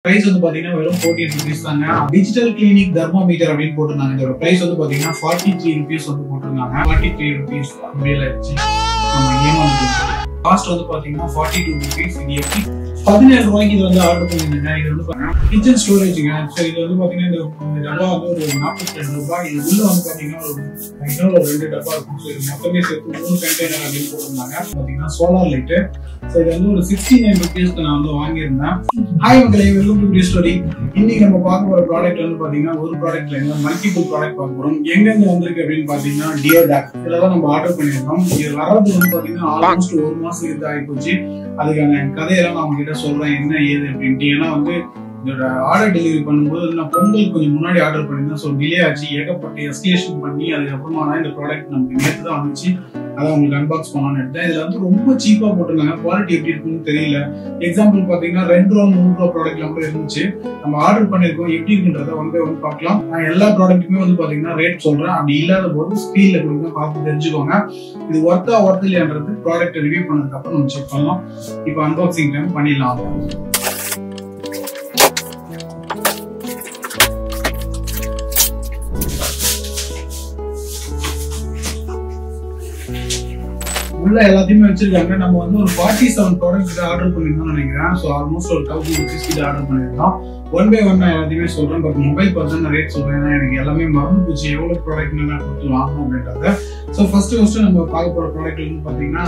Price வந்து பாத்தீங்கன்னா வெறும் 14 rupees தாங்க. டிஜிட்டல் கிளினிக் தெர்மோமீட்டர் அப்படின்னு போட்டிருந்தாங்க. இதோட பிரைஸ் வந்து பாத்தீங்கன்னா 43 rupees வந்து போட்டிருந்தாங்க. 43 rupees அப்படியே ஆயிடுச்சு. நம்ம ஏமாந்துட்டோம். காஸ்ட் வந்து பாத்தீங்கன்னா 42 rupees. இது எப்படி 17 ரூபாய்க்கு இது வந்து ஆர்டர் பண்ணிருந்தேங்க. இது வந்து பாத்தீங்கன்னா கிச்சன் ஸ்டோரேஜ்ங்க. சோ இது வந்து பாத்தீங்கன்னா இந்த டப்பா வந்து ஒரு 42 ரூபாய். இது உள்ள வந்து பாத்தீங்கன்னா ஒரு 2 டப்பா இருக்கும். சோ இது மொத்தமே சேர்த்து 3 கண்டெய்னர் அப்படின்னு போட்டிருந்தாங்க. பாத்தீங்கன்னா சோலார் லைட். சோ இது வந்து ஒரு 69 rupeesக்கு நான் வந்து வாங்கியிருந்தேன். ஹாய் மக்களே, வெல்கம் டு வீடியோ ஸ்டோரி. இன்னைக்கு நம்ம பார்க்க போற ப்ராடக்ட் வந்து பாத்தீங்கன்னா ஒரு ப்ராடக்ட்ல இல்ல மல்டிபிள் ப்ராடக்ட் பார்க்க போறோம். எங்க வந்திருக்கு அப்படின்னு பாத்தீங்கன்னா டியோடாக். இதெல்லாம் நம்ம ஆர்டர் பண்ணிருக்கோம். இது வரது வந்து பாத்தீங்கன்னா ஆல்மோஸ்ட் 1 மாசம் ஆகி போச்சு. அதுக்கான கதையெல்லாம் நான் உங்ககிட்ட சொல்றேன் என்ன ஏது அப்படின்ட்டு. ஏன்னா வந்து இதோட ஆர்டர் டெலிவரி பண்ணும்போது நான் பொங்கல் கொஞ்சம் முன்னாடி ஆர்டர் பண்ணியிருந்தேன். ஸோ டிலே ஆச்சு, ஏகப்பட்ட எஸ்கலேஷன் பண்ணி அதுக்கப்புறமா தான் இந்த ப்ராடக்ட் நமக்கு நேற்று தான் வந்துச்சு. அதான் உங்களுக்கு அன்பாக்ஸ் பண்ணலான்னு எடுத்தேன். இதுல வந்து ரொம்ப சீப்பா போட்டிருந்தாங்க. குவாலிட்டி எப்படி இருக்குன்னு தெரியல. எக்ஸாம்பிள் பாத்தீங்கன்னா 2 ரூபா 3 ரூபா ப்ராடக்ட்ல கூட இருந்துச்சு. நம்ம ஆர்டர் பண்ணிருக்கோம், எப்படி இருக்குன்றத வந்து பார்க்கலாம். நான் எல்லா ப்ராடக்ட்டுமே வந்து பாத்தீங்கன்னா ரேட் சொல்றேன். அப்படி இல்லாத போது ஸ்கிரீன்ல கொடுங்க, பார்த்து தெரிஞ்சுக்கோங்க. இது ஒர்த்தா ஒர்த் இல்லையான்றது ப்ராடக்ட் ரிவ்யூ பண்ணதுக்கு அப்புறம் நம்ம செக் பண்ணலாம். இப்போ அன்பாக்சிங் டைம் பண்ணிடலாம். உள்ள எல்லாத்தையுமே வச்சிருக்காங்க. நம்ம வந்து ஒரு 47 ப்ராடக்ட் ஆர்டர் பண்ணிருந்தோம்னு நினைக்கிறேன். ஸோ ஆல்மோஸ்ட் ஒரு 1000 rupees கிட்ட ஆர்டர் பண்ணிருந்தோம். 1 by 1 நான் எல்லாத்தையுமே சொல்றேன். பட் மொபைல் பார்த்து நான் ரேட் சொல்றேன். எனக்கு எல்லாமே மறந்து போச்சு எவ்வளவு ப்ராடக்ட் நான் கொடுத்து வாங்கணும் அப்படின்றத. ஸோ ஃபர்ஸ்ட் நம்ம பார்க்க போற ப்ராடக்ட் வந்து பாத்தீங்கன்னா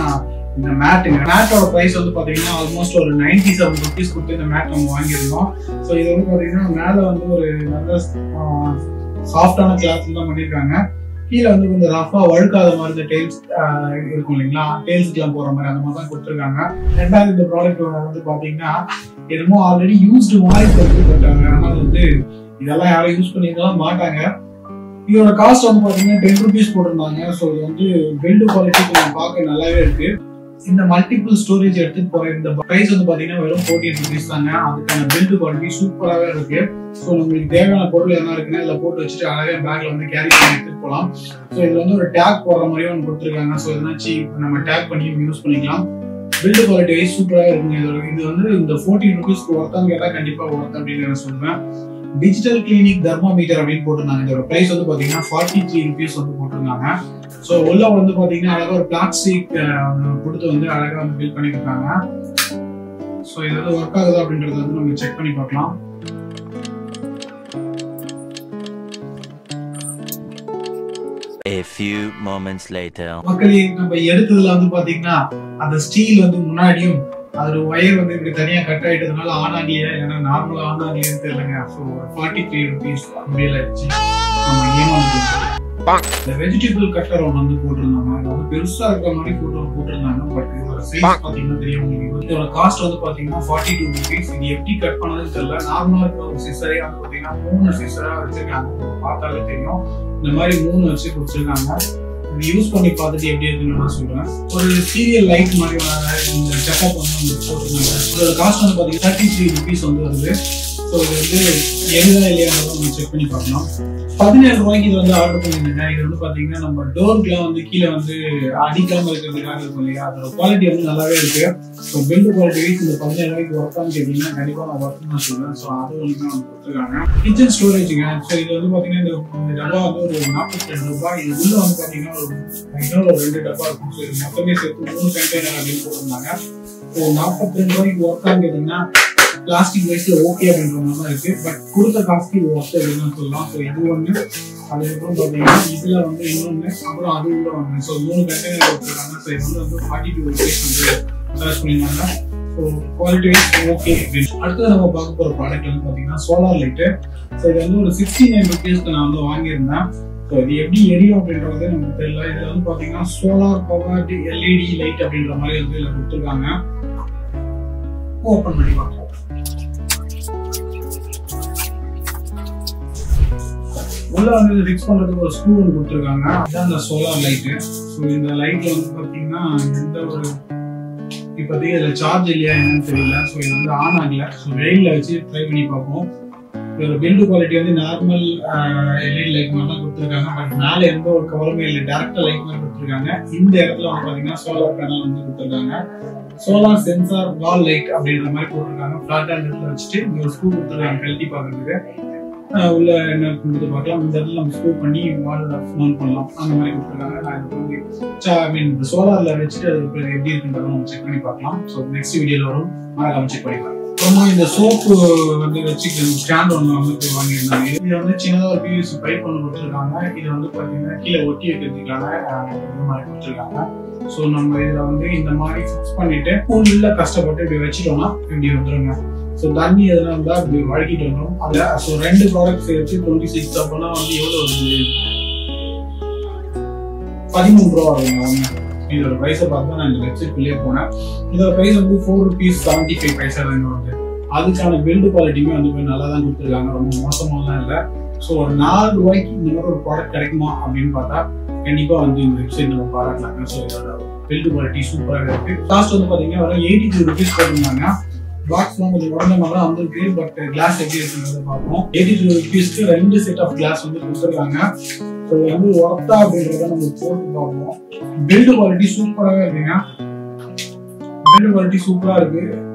இந்த மேட்டுங்க. மேட்டோட பிரைஸ் வந்து பாத்தீங்கன்னா ஆல்மோஸ்ட் ஒரு 97 rupees கொடுத்து இந்த மேட் நம்ம வாங்கியிருந்தோம். ஸோ இது வந்து பாத்தீங்கன்னா மேல வந்து ஒரு நல்ல சாஃப்டான கிளாத்ல தான் பண்ணிருக்காங்க. கீழே வந்து கொஞ்சம் ரஃபா வழுக்காத மாதிரி இந்த டெய்ல்ஸ் இருக்கும் இல்லைங்களா, டெய்ல்ஸ்க்கு எல்லாம் போற மாதிரி அந்த மாதிரி தான் கொடுத்துருக்காங்க. ரெண்டாவது இந்த ப்ராடக்ட் வந்து பாத்தீங்கன்னா என்னமோ ஆல்ரெடி யூஸ்டு மாதிரி கொடுத்துருக்காங்க. ஆனால் வந்து இதெல்லாம் யாரும் யூஸ் பண்ணிருக்கலாம் மாட்டாங்க. இதோட காஸ்ட் வந்து பாத்தீங்கன்னா 10 rupees போட்டிருந்தாங்க. ஸோ இது வந்து பில்டு குவாலிட்டி கொஞ்சம் பார்க்க நல்லாவே இருக்கு. இந்த மல்டிபிள் ஸ்டோரேஜ் எடுத்துட்டு போற இந்த பிரைஸ் வந்து பாத்தீங்கன்னா வெறும் 14 rupees தாங்க. அதுக்கான பில்டு குவாலிட்டி சூப்பராகவே இருக்கு. ஸோ நம்மளுக்கு தேவையான பொருள் என்ன இருக்குன்னா இதுல போட்டு வச்சுட்டு அழகா பேக்ல வந்து கேரி பண்ணி எடுத்துட்டு போகலாம். ஸோ இதுல வந்து ஒரு டேக் போடுற மாதிரியும் ஒன்று கொடுத்துருக்காங்க. ஸோ இதனாச்சு நம்ம டேக் பண்ணி யூஸ் பண்ணிக்கலாம். பில்டு குவாலிட்டி வைஸ் சூப்பராக இருக்குங்க. இது வந்து இந்த 14 rupeesக்கு ஒர்த்தான்னு கேட்டா கண்டிப்பா ஒர்த் அப்படின்னு நான் சொல்றேன். டிஜிட்டல் கிளினிக் தெர்மோமீட்டர் அப்படின்னு போட்டிருந்தாங்க. இதோட பிரைஸ் வந்து பாத்தீங்கன்னா 43 rupees வந்து போட்டிருந்தாங்க. ஸோ உள்ள வந்து பாத்தீங்கன்னா அழகா ஒரு பிளாஸ்டிக் கொடுத்து வந்து அழகா வந்து பில் பண்ணிருக்காங்க. ஸோ இது வந்து ஒர்க் ஆகுது அப்படின்றத வந்து நம்ம செக் பண்ணி பார்க்கலாம். A few moments later. மக்களே, நம்ம எடுத்ததுல வந்து பாத்தீங்கன்னா அந்த ஸ்டீல் வந்து முன்னாடியும் அதோட ஒயர் வந்து இப்படி தனியா கட் ஆயிட்டதுனால ஆன் ஆகலையா இல்லைன்னா நார்மலா ஆன் ஆகலையான்னு தெரியலங்க. ஸோ 43 rupees அப்படியே ஆயிடுச்சு. நம்ம ஏமாந்துட்டோம். இந்த வெஜிடபிள் கட்டர் ஒன்று வந்து போட்டிருந்தாங்க. அது வந்து பெருசா இருக்கிற மாதிரி போட்டிருந்தாங்க. பட் இதோட சைஸ் பாத்தீங்கன்னா தெரியும். இதோட காஸ்ட் வந்து பாத்தீங்கன்னா 42 rupees. இது எப்படி கட் பண்ணதுன்னு தெரியல. நார்மலா இருக்க ஒரு சிசரே வந்து பாத்தீங்கன்னா 3 சிசரா வச்சிருக்காங்க. பார்த்தாலே தெரியும். இந்த மாதிரி 3 வச்சு கொடுத்துருக்காங்க. இது யூஸ் பண்ணி பார்த்துட்டு எப்படி இருக்குன்னு நான் சொல்றேன். ஒரு சீரியல் லைட் மாதிரி இந்த செட்டப் வந்து போட்டிருந்தாங்க. இதோட காஸ்ட் வந்து பாத்தீங்கன்னா 33 rupees வந்து வருது. ஸோ இது வந்து எதுதான் இல்லையானதை நம்ம செக் பண்ணி பார்க்கலாம். 17 ரூபாய்க்கு இது வந்து ஆர்டர் பண்ணிருந்தேங்க. இது வந்து பாத்தீங்கன்னா நம்ம டோருக்குலாம் வந்து கீழே வந்து அடிக்காம இருக்கிறதுக்காக இருக்கும் இல்லையா, அதோட குவாலிட்டி வந்து நல்லாவே இருக்கு. ஸோ பில்டு குவாலிட்டி வைஸ் இந்த 17 ரூபாய்க்கு ஒர்த்தான்னு கேட்டீங்கன்னா கண்டிப்பா நான் ஒர்க் தான் சொல்றேன். ஸோ அது வந்து நம்ம கொடுத்துருக்காங்க. கிச்சன் ஸ்டோரேஜுங்க. ஸோ இது வந்து பாத்தீங்கன்னா இந்த டப்பா வந்து ஒரு 42 ரூபாய். இது உள்ள வந்து பாத்தீங்கன்னா ஒரு 2 டப்பா இருக்கும். ஸோ இது மொத்தமே சேர்த்து 3 கண்டெய்னர் அப்படின்னு போட்டிருந்தாங்க. ஸோ 42 ரூபாய்க்கு ஒர்த்தான்னு கேட்டீங்கன்னா பிளாஸ்டிக் வைஸ்ல ஓகே அப்படின்ற மாதிரி தான் இருக்கு. பட் கொடுத்த காஸ்ட் இது ஒர்த் அப்படின்னு சொல்லலாம். ஸோ இது ஒண்ணு, அதுக்கப்புறம் பாத்தீங்கன்னா இதுல வந்து இன்னொன்னு, அப்புறம் அது உள்ள ஒண்ணு. ஸோ 3 கண்டெய்னர் வச்சிருக்காங்க. ஸோ இது வந்து 42 rupees வந்து சார்ஜ் பண்ணிருந்தாங்க. ஸோ குவாலிட்டி வைஸ் ஓகே அப்படின்னு. அடுத்தது நம்ம பார்க்க போற ப்ராடக்ட் வந்து பாத்தீங்கன்னா சோலார் லைட்டு. ஸோ இது வந்து ஒரு 69 rupeesக்கு நான் வந்து வாங்கியிருந்தேன். ஸோ இது எப்படி எரியும் அப்படின்றது நமக்கு தெரியல. இதுல வந்து பாத்தீங்கன்னா சோலார் பவர்டு LED லைட் அப்படின்ற மாதிரி வந்து இதுல கொடுத்துருக்காங்க. ஓபன் பண்ணி பார்க்கலாம். உள்ள வந்து ஃபிக்ஸ் பண்றதுக்கு ஒரு ஸ்க்ரூ கொடுத்துருக்காங்க. அதுதான் இந்த சோலார் லைட்டு. ஸோ இந்த லைட்ல வந்து பாத்தீங்கன்னா எந்த ஒரு இப்போதைக்கு இதுல சார்ஜ் இல்லையா என்னன்னு தெரியல. ஸோ இது வந்து ஆன் ஆகல. ஸோ வெயில்ல வச்சு ட்ரை பண்ணி பார்ப்போம். இதோட பில்டு குவாலிட்டி வந்து நார்மல் எல்இடி லைட் மாதிரி தான் கொடுத்துருக்காங்க. பட் மேல எந்த ஒரு கவருமே இல்லை, டேரக்டா லைட் மாதிரி கொடுத்துருக்காங்க. இந்த இடத்துல வந்து பாத்தீங்கன்னா சோலார் பேனல் வந்து கொடுத்துருக்காங்க. சோலார் சென்சார் வால் லைட் அப்படின்ற மாதிரி போட்டிருக்காங்க. பிளாட் ஹேண்ட் வச்சுட்டு இங்க ஒரு ஸ்க்ரூ கொடுத்துருக்காங்க கழட்டி பாக்குறதுக்கு. உள்ள என்ன கொடுத்து பார்க்கலாம். இந்த இடத்துல நம்ம ஸ்க்ரூ பண்ணி வால்ல மவுண்ட் பண்ணலாம். அந்த மாதிரி கொடுத்துருக்காங்க. நான் இந்த சோலார்ல வச்சுட்டு அது எப்படி இருக்குன்றத நம்ம செக் பண்ணி பார்க்கலாம். ஸோ நெக்ஸ்ட் வீடியோல வரும், மறக்காம செக் பண்ணி பார்க்கலாம். அப்புறமா இந்த சோப்பு வந்து வச்சுக்கிற ஸ்டாண்ட் ஒன்று வந்து வாங்கியிருந்தாங்க. இது வந்து சின்னதாக ஒரு பிவிசி பைப் ஒன்று கொடுத்துருக்காங்க. இது வந்து பார்த்தீங்கன்னா கீழே ஒட்டி வைக்கிறதுக்கான இது மாதிரி கொடுத்துருக்காங்க. ஸோ நம்ம இதில் வந்து இந்த மாதிரி ஃபிக்ஸ் பண்ணிட்டு உள்ள கஷ்டப்பட்டு இப்படி வச்சுட்டோம்னா இப்படி வந்துருங்க. ஸோ தண்ணி எதனா இருந்தால் இப்படி வழக்கிட்டு வந்துடும். அதில் ஸோ 2 ப்ராடக்ட்ஸ் வச்சு 26 அப்போனா வந்து எவ்வளோ வருது? 13 ரூபா வருங்க ஒன்று. இதோட ப்ரைஸை பார்த்து நான் இந்த வெப்சைட்குள்ளேயே போனேன். இதோட ப்ரைஸ் வந்து ₹4.75 தான் வருது. அதுக்கான பில்டு குவாலிட்டியுமே வந்து நல்லா தான் கொடுத்துருக்காங்க, ரொம்ப மோசமாலாம் இல்லை. ஸோ ஒரு ₹4 இந்த மாதிரி ஒரு ப்ராடக்ட் கிடைக்குமா அப்படின்னு பார்த்தா கண்டிப்பா வந்து இந்த வெப்சைட் நம்ம பாராட்டலாங்க. ஸோ இதோட பில்டு குவாலிட்டி சூப்பராக இருக்கு. காஸ்ட் வந்து பார்த்தீங்கன்னா வெறும் ₹83 போட்டிருந்தாங்க. பாக்ஸ்லாம் கொஞ்சம் உடனே மாதிரி தான் வந்திருக்கு. பட் கிளாஸ் எப்படி இருக்குன்றத பார்ப்போம். ₹83 2 செட் ஆஃப் கிளாஸ் வந்து கொடுத்துருக்காங்க. ஸோ இது வந்து ஒர்த்தா அப்படின்றத நம்ம போட்டு பார்ப்போம். பில்டு குவாலிட்டி சூப்பராகவே இருக்குங்க. பில்டு குவாலிட்டி சூப்பரா இருக்கு.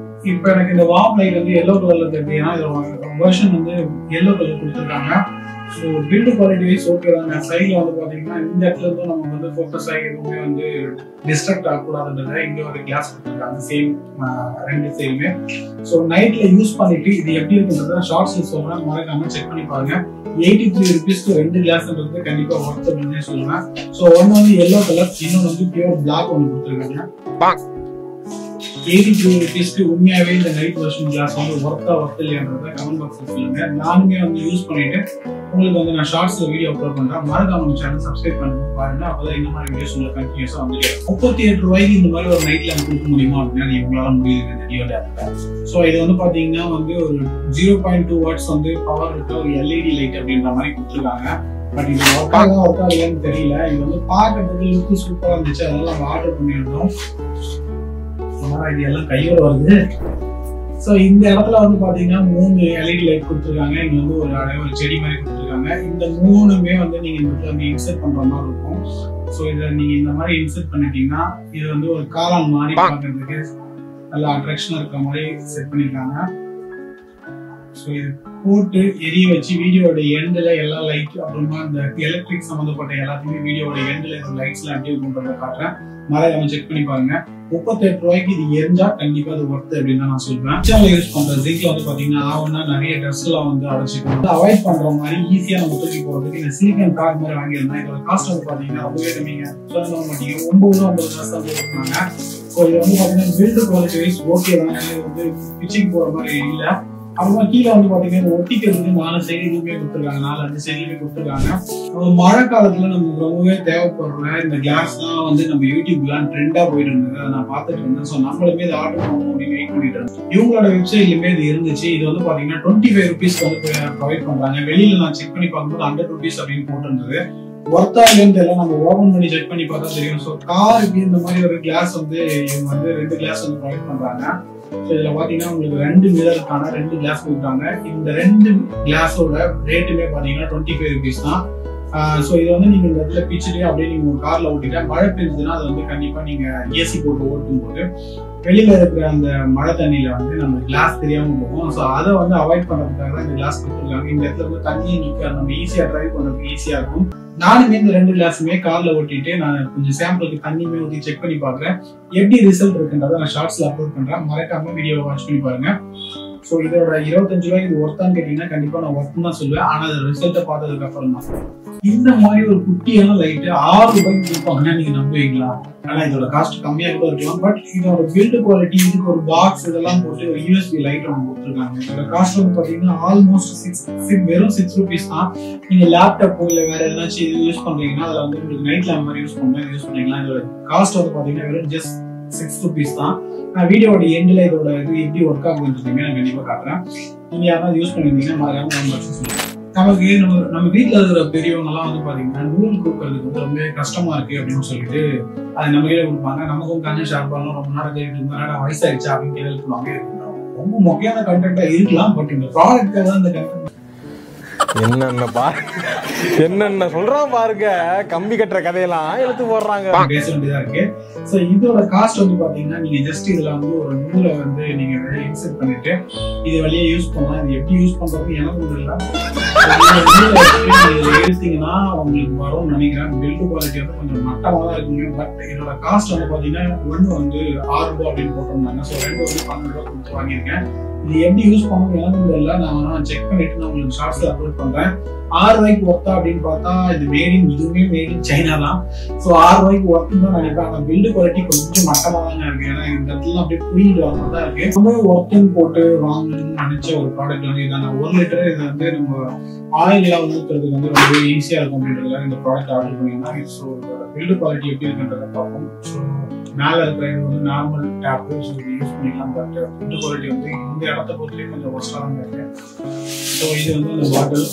இப்போ எனக்கு இந்த வார்ம் லைட் வந்து எல்லோ கலர்ல இருக்கு. ஏன்னா இதோட வெர்ஷன் வந்து எல்லோ கலர் கொடுத்துருக்காங்க. So build quality wise okay தாங்க. சைடில் வந்து பார்த்தீங்கன்னா இந்த இடத்துல இருந்து நம்ம வந்து ஃபோக்கஸ் ஆகி எதுவுமே வந்து டிஸ்ட்ராக்ட் ஆகக்கூடாதுன்றத இங்கே ஒரு கிளாஸ் கொடுத்துருக்காங்க. சேம் 2 சைடுமே. ஸோ நைட்ல யூஸ் பண்ணிட்டு இது எப்படி இருக்குன்றத ஷார்ட்ஸ்ல சொல்றேன், மறக்காம செக் பண்ணி பாருங்க. ₹83 2 கிளாஸ்ன்றது கண்டிப்பா ஒர்த் அப்படின்னு சொல்லுவேன். ஸோ ஒன்று வந்து எல்லோ கலர், இன்னொன்று வந்து பியூர் பிளாக் ஒன்று கொடுத்துருக்காங்க. ₹83 உண்மையாவே இந்த நைட் வெர்ஷன் கிளாஸ் வந்து ஒர்த்தா ஒர்த் இல்லையான்றத கமெண்ட் பாக்ஸ்ல சொல்லுங்க. நானுமே வந்து யூஸ் பண்ணிட்டு உங்களுக்கு வந்து நான் ஷார்ட்ஸ்ல வீடியோ அப்லோட் பண்றேன். மறக்காம நம்ம சேனல் சப்ஸ்கிரைப் பண்ணுங்க, பாருங்க. அப்பதான் இந்த மாதிரி வீடியோஸ் உங்களுக்கு கண்டினியூஸா வந்துட்டு ₹38 இந்த மாதிரி ஒரு நைட் லேம்ப் கொடுக்க முடியுமா அப்படின்னா நீங்க உங்களால முடியுது இந்த வீடியோல. ஸோ இது வந்து பாத்தீங்கன்னா வந்து ஒரு 0.2 வாட்ஸ் வந்து பவர் இருக்க ஒரு எல்இடி லைட் அப்படின்ற மாதிரி கொடுத்துருக்காங்க. பட் இது ஒர்க் ஆகலையான்னு தெரியல. இது வந்து பார்க்கறதுக்கு லுக் சூப்பரா இருந்துச்சு, அதனால நம்ம ஆர்டர் பண்ணியிருந்தோம். இது எல்லாம் கையோட வருது. ஸோ இந்த இடத்துல வந்து பாத்தீங்கன்னா 3 எல்இடி லைட் கொடுத்துருக்காங்க. இங்க வந்து ஒரு செடி மாதிரி கொடுத்துருக்காங்க. இந்த 3மே வந்து நீங்க இந்த இடத்துல இன்சர்ட் பண்ற மாதிரி இருக்கும். ஸோ இதை நீங்க இந்த மாதிரி இன்சர்ட் பண்ணிட்டீங்கன்னா இது வந்து ஒரு காளான் மாதிரி பார்க்கறதுக்கு நல்லா அட்ராக்ஷனா இருக்கிற மாதிரி செட் பண்ணிருக்காங்க. ஸோ இது போட்டு எரிய வச்சு வீடியோட எண்டில் எல்லா லைட் அப்புறமா இந்த எலக்ட்ரிக் சம்மந்தப்பட்ட எல்லாத்தையுமே வீடியோட எண்டில் இருக்கிற லைட்ஸ்லாம் எப்படி இருக்குன்றத காட்டுறேன். மறக்காம செக் பண்ணி பாருங்க. ₹38 இது எரிஞ்சா கண்டிப்பா அது ஒர்த் அப்படின்னு நான் சொல்றேன். கிச்சன்ல யூஸ் பண்ற ஜிங்க்ல வந்து பாத்தீங்கன்னா ஆவன்னா நிறைய ட்ரெஸ் எல்லாம் வந்து அடைச்சிக்கணும். அவாய்ட் பண்ற மாதிரி ஈஸியா நம்ம தூக்கி போறதுக்கு இந்த சிலிக்கன் கார்டு மாதிரி வாங்கியிருந்தேன். இதோட காஸ்ட் வந்து பாத்தீங்கன்னா ரொம்பவே கம்மிங்க. சொல்ல மாட்டீங்க, 9-9 காசு தான் போட்டுருக்காங்க. ஸோ இது வந்து பாத்தீங்கன்னா பில்டு குவாலிட்டி வைஸ் ஓகே தான். இது வந்து பிச்சிங் போற மாதிரி இல்லை. அப்புறமா கீழே வந்து பாத்தீங்கன்னா ஒட்டிக்கிறதுக்கு 4 சைடு இதுவுமே கொடுத்துருக்காங்க, 4-5 சைடுமே கொடுத்துருக்காங்க. மழை காலத்துல நமக்கு ரொம்பவே தேவைப்படுற இந்த கிளாஸ் தான் வந்து நம்ம யூடியூப்லாம் ட்ரெண்டா போயிட்டு இருந்தது. அதை நான் பார்த்துட்டு இருந்தேன். ஸோ நம்மளுமே இதை ஆர்டர் பண்ணணும் அப்படின்னு வெயிட் பண்ணிட்டு இருந்தேன். இவங்களோட வெப்சைட்லயுமே இது இருந்துச்சு. இது வந்து பாத்தீங்கன்னா ₹25 வந்து ப்ரொவைட் பண்றாங்க. வெளியில நான் செக் பண்ணி பார்க்கும்போது ₹100 அப்படின்னு போட்டிருந்தது. ஒர்த்தா இல்லைன்னு தெரியல, நம்ம ஓபன் பண்ணி செக் பண்ணி பார்த்தா தெரியும். ஸோ காருக்கு இந்த மாதிரி ஒரு கிளாஸ் வந்து இவங்க வந்து 2 கிளாஸ் வந்து ப்ரொவைட் பண்றாங்க. ஸோ இதுல பாத்தீங்கன்னா உங்களுக்கு 2 மிரருக்கான 2 கிளாஸ் கொடுத்தாங்க. இந்த 2 கிளாஸோட ரேட்டுமே பாத்தீங்கன்னா ₹25 தான். ஸோ இதை வந்து நீங்க இந்த இடத்துல பிச்சுட்டு அப்படியே நீங்க ஒரு கார்ல ஓட்டிட்டா மழை பெய்யுதுன்னா அது வந்து கண்டிப்பா நீங்க ஏசி போட்டு ஓட்டும் போது வெளியில இருக்கிற அந்த மழை தண்ணியில வந்து நம்ம கிளாஸ் தெரியாம போகும். ஸோ அதை வந்து அவாய்ட் பண்றதுக்காக தான் இந்த கிளாஸ் கொடுத்துருக்காங்க. இந்த இடத்துல வந்து தண்ணியை நிக்க நம்ம ஈஸியா டிரைவ் பண்றதுக்கு ஈஸியா இருக்கும். நானுமே இந்த 2 கிளாஸுமே கார்ல ஓட்டிட்டு நான் கொஞ்சம் சாம்பிளுக்கு தண்ணியுமே ஊற்றி செக் பண்ணி பாக்குறேன். எப்படி ரிசல்ட் இருக்குன்றத நான் ஷார்ட்ஸ்ல அப்லோட் பண்றேன். மறக்காம வீடியோவை வாட்ச் பண்ணி பாருங்க. ஸோ இதோட ₹25 இது ஒர்த்தான்னு கேட்டீங்கன்னா கண்டிப்பா நான் ஒர்த் தான் சொல்லுவேன். ஆனா அது ரிசல்ட்டை பார்த்ததுக்கு அப்புறம் தான். இந்த மாதிரி ஒரு குட்டியான லைட்டு ₹6 கொடுப்பாங்கன்னா நீங்க நம்புவீங்களா? ஆனா இதோட காஸ்ட் கம்மியா கூட இருக்கலாம். பட் இதோட பில்டு குவாலிட்டி, இதுக்கு ஒரு பாக்ஸ் இதெல்லாம் போட்டு ஒரு யூஎஸ்பி லைட் ஒன்று கொடுத்துருக்காங்க. இதோட காஸ்ட் வந்து பாத்தீங்கன்னா ஆல்மோஸ்ட் வெறும் ₹6 தான். நீங்க லேப்டாப் இல்ல வேற ஏதாச்சும் இது யூஸ் பண்றீங்கன்னா அதுல வந்து உங்களுக்கு நைட் லேம்ப் மாதிரி யூஸ் பண்ணிக்கலாம். இதோட காஸ்ட் வந்து பாத்தீங்கன்னா வெறும் ஜஸ்ட் ₹6 தான். நான் வீடியோட எண்ட்ல இதோட இது எப்படி ஒர்க் ஆகுதுன்றதுமே நான் கண்டிப்பா காட்டுறேன். நீங்க யாராவது யூஸ் பண்ணிருந்தீங்கன்னா மறக்காம சொல்லுங்க. நமக்கு நம்ம வீட்டுல இருக்கிற பெரியவங்க எல்லாம் வந்து பாத்தீங்கன்னா நூல் கொடுக்கறதுக்கு வந்து ரொம்ப கஷ்டமா இருக்கு அப்படின்னு சொல்லிட்டு அது நம்ம கிட்ட கொடுப்பாங்க. நமக்கும் கண்ணு ஷார்ப்பாலும் ரொம்ப நேரம் கேட்டு இருந்தா வயசாயிடுச்சா அப்படின்னு கேள்வி சொல்லுவாங்க. ரொம்ப முக்கியமான கண்டென்ட்டா இருக்கலாம். பட் இந்த ப்ராடக்ட் தான் இந்த கண்டென்ட் என்னென்ன சொல்றான் பாருங்க, கம்பி கட்டுற கதையெல்லாம் எடுத்து போடுறாங்க. பேச வேண்டியதா இருக்கு. ஸோ இதோட காஸ்ட் வந்து பாத்தீங்கன்னா நீங்க ஜஸ்ட் இதுல வந்து ஒரு நூலை வந்து நீங்க இன்செர்ட் பண்ணிட்டு இது வழியா யூஸ் பண்ணலாம். இது எப்படி யூஸ் பண்றது எனக்கு தெரியல. எடுத்தீங்கன்னா உங்களுக்கு வரும்னு நினைக்கிறேன். பில்டு குவாலிட்டி வந்து கொஞ்சம் மட்டமா தான் இருக்குங்க. பட் இதோட காஸ்ட் வந்து பாத்தீங்கன்னா ஒன்று வந்து 6 ரூபாய் அப்படின்னு போட்டிருந்தாங்க. ஸோ 2 வந்து 12 ரூபாய் கொடுத்து வாங்கியிருக்கேன். இது எப்படி யூஸ் பண்ணணும் எனக்கு தெரியல. நான் செக் பண்ணிட்டு நான் உங்களுக்கு ஷார்ட்ஸ்ல அப்லோட் பண்றேன். 6 ரூபாய்க்கு ஒர்த்தா அப்படின்னு பார்த்தா இது இதுவுமே மேட் இன் சைனா தான். ஸோ 6 ரூபாய்க்கு ஒர்த்து தான் நினைப்பேன். ஆனால் பில்டு குவாலிட்டி கொஞ்சம் மட்டமா தாங்க இருக்கு. ஏன்னா இந்த இடத்துல அப்படியே புரியுது வர தான் இருக்கு. ரொம்ப ஒர்த்துன்னு போட்டு வாங்கணும்னு நினைச்ச ஒரு ப்ராடக்ட் வந்து இதாங்க. 1 லிட்டர் இது வந்து நம்ம ஆயிலெல்லாம் ஊற்றுறதுக்கு வந்து ரொம்ப ஈஸியா இருக்கும் அப்படின்றதுல இந்த ப்ராடக்ட் ஆர்டர் பண்ணியிருந்தாங்க. ஸோ பில்டு குவாலிட்டி எப்படி இருக்குன்றத பார்ப்போம். ஸோ மேல இருக்கிற இது வந்து நார்மல் டேப் யூஸ் பண்ணிக்கலாம். பட் பில்டு குவாலிட்டி வந்து இந்த இடத்த பொறுத்தவரைக்கும் கொஞ்சம் ஒஸ்டாக இருக்கு. ஸோ இது வந்து அந்த பாட்டில்,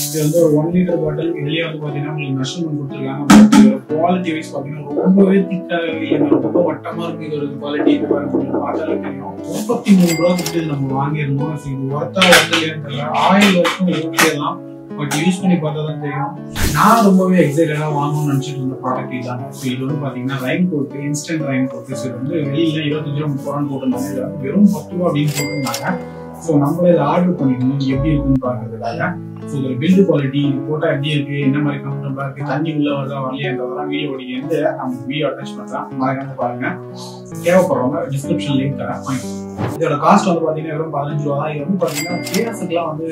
இது வந்து ஒரு 1 லிட்டர் பாட்டில். இதுலயே வந்து பாத்தீங்கன்னா உங்களுக்கு மெஷர்மெண்ட் கொடுத்துருக்காங்க. பட் இதோட குவாலிட்டி வைஸ் பாத்தீங்கன்னா ரொம்பவே திக்காக இல்லை, ரொம்ப வட்டமா இருக்கு. இதோட குவாலிட்டி உங்களுக்கு பார்த்தாலே தெரியும். 33 ரூபா கொடுத்து நம்ம வாங்கியிருந்தோம். இது ஒர்த்தா வந்து ஆயில் வரைக்கும் ஓகே தான், பட் யூஸ் பண்ணி பார்த்தா தான் தெரியும். நான் ரொம்பவே எக்ஸைட்டடா வாங்கணும்னு நினைச்சிட்டு இருந்த ப்ராடக்ட் இதாங்க. ஸோ இது வந்து பாத்தீங்கன்னா rain coat, instant rain coat. இது வந்து வெளியில 25 ரூபா 30 ரூபான்னு போட்டிருந்தாங்க. வெறும் 10 ரூபா அப்படின்னு போட்டிருந்தாங்க. ஸோ நம்மளே இதை ஆர்டர் பண்ணிக்கணும் எப்படி இருக்குன்னு பாக்குறதுக்காக. ஸோ இதோட பில்டு குவாலிட்டி இது போட்டா எப்படி இருக்கு, என்ன மாதிரி கம்ஃபர்டபுளா இருக்கு, தண்ணி உள்ள வருதா வரலையான்றதெல்லாம் வீடியோ வந்து நம்ம வீடியோ அட்டாச் பண்றேன். மறக்காம பாருங்க. தேவைப்படுறவங்க டிஸ்கிரிப்ஷன் லிங்க் தரேன். இதோட காஸ்ட் வந்து பாத்தீங்கன்னா வெறும் 15 ரூபா தான். இது வந்து பாத்தீங்கன்னா ஃபேஸுக்குலாம் வந்து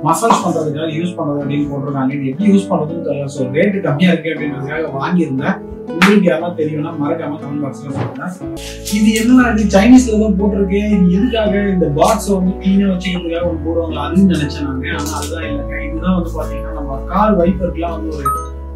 மசாஜ் பண்றதுக்காக யூஸ் பண்றது அப்படின்னு போட்டிருக்காங்க. இது எப்படி யூஸ் பண்றதுன்னு தெரியல. ஸோ ரேட்டு கம்மியா இருக்கு அப்படின்றதுக்காக வாங்கியிருந்தேன். உங்களுக்கு யாரெல்லாம் தெரியும்னா மறக்காம கமெண்ட் பாக்ஸ்ல சொல்லுங்க. இது என்ன, இது சைனீஸ்ல தான் போட்டிருக்கேன். இது எதுக்காக இந்த பாக்ஸ் வந்து கிளீனா வச்சுக்கிறதுக்காக ஒன்று போடுவாங்க அதுன்னு நினைச்சேன் நாங்க. ஆனா அதுதான் இல்லைங்க. இதுதான் வந்து பாத்தீங்கன்னா நம்ம கார் வைப்பருக்குலாம் வந்து ஒரு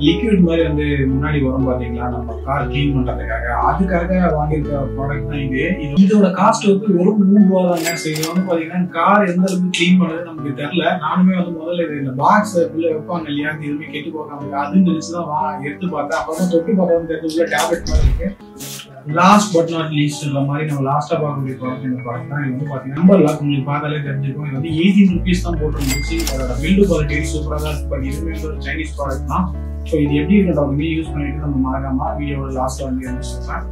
லிக்விட் மாதிரி வந்து முன்னாடி வரும் பாத்தீங்களா, நம்ம கார் கிளீன் பண்றதுக்காக. அதுக்காக வாங்கியிருக்க ப்ராடக்ட் தான் இது. இதோட காஸ்ட் வந்து வெறும் 3 ரூபா தாங்க. ஸோ இது வந்து பாத்தீங்கன்னா கார் எந்த அளவுக்கு கிளீன் பண்றது நமக்கு தெரியல. நானுமே வந்து முதல்ல இது இந்த பாக்ஸ் உள்ள வைப்பாங்க இல்லையா, அது எதுவுமே கெட்டு போகாம அதுன்னு நினைச்சுதான் எடுத்து பார்த்தேன். அப்பதான் தொட்டி பார்த்தா தெரிஞ்சு உள்ள டேப்லெட் மாதிரி இருக்கு. லாஸ்ட் பட் நாட் லீஸ்ட் மாதிரி நம்ம லாஸ்டா பார்க்கக்கூடிய ப்ராடக்ட் இந்த ப்ராடக்ட் தான். இது வந்து பாத்தீங்கன்னா நம்பர் லாக் உங்களுக்கு பார்த்தாலே தெரிஞ்சிருக்கும். இது வந்து 18 rupees தான் போட்டுருந்துச்சு. அதோட பில்டு குவாலிட்டி சூப்பரா தான் இருக்கு. பட் இதுவுமே ஒரு சைனீஸ் ப்ராடக்ட் தான். ஸோ இது எப்படி இருக்குன்றவங்க யூஸ் பண்ணிட்டு நம்ம மறக்காம வீடியோட லாஸ்ட்ல வந்து சொல்றேன்.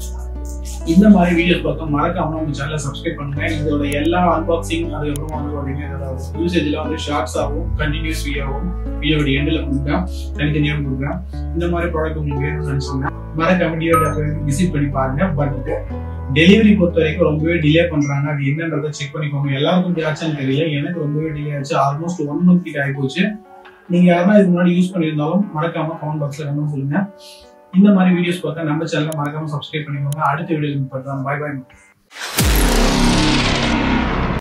இந்த மாதிரி வீடியோஸ் பார்த்தோம் மறக்காம நம்ம சேனலை சப்ஸ்கிரைப் பண்ணுங்க. இதோட எல்லா அன்பாக்சிங் அதுக்கப்புறம் வந்து பாத்தீங்கன்னா இதோட யூசேஜ்ல வந்து ஷார்ட்ஸ் ஆகும், கண்டினியூஸ் வீடியோவும் வீடியோட எண்டில் கொடுக்குறேன், தனித்தனியாக கொடுக்குறேன். இந்த மாதிரி ப்ராடக்ட் உங்களுக்கு வேணும்னு நினைச்சோம்னா மறக்காம விசிட் பண்ணி பாருங்க. பட் டெலிவரி பொறுத்த வரைக்கும் ரொம்பவே டிலே பண்றாங்க. அது என்னன்றதை செக் பண்ணிக்கோங்க. எல்லாருக்கும் இப்படி ஆச்சுன்னு தெரியல, எனக்கு ரொம்பவே டிலே ஆச்சு. ஆல்மோஸ்ட் 1 month கிட்ட ஆகி போச்சு. நீங்க யாருன்னா இதுக்கு முன்னாடி யூஸ் பண்ணியிருந்தாலும் மறக்காம கமெண்ட் பாக்ஸ்ல கமெண்ட் சொல்லுங்க. இந்த மாதிரி வீடியோஸ் பார்த்தா நம்ம சேனலை மறக்காம சப்ஸ்கிரைப் பண்ணிக்கோங்க. அடுத்த வீடியோ பார்க்கலாம். பாய் பாய்.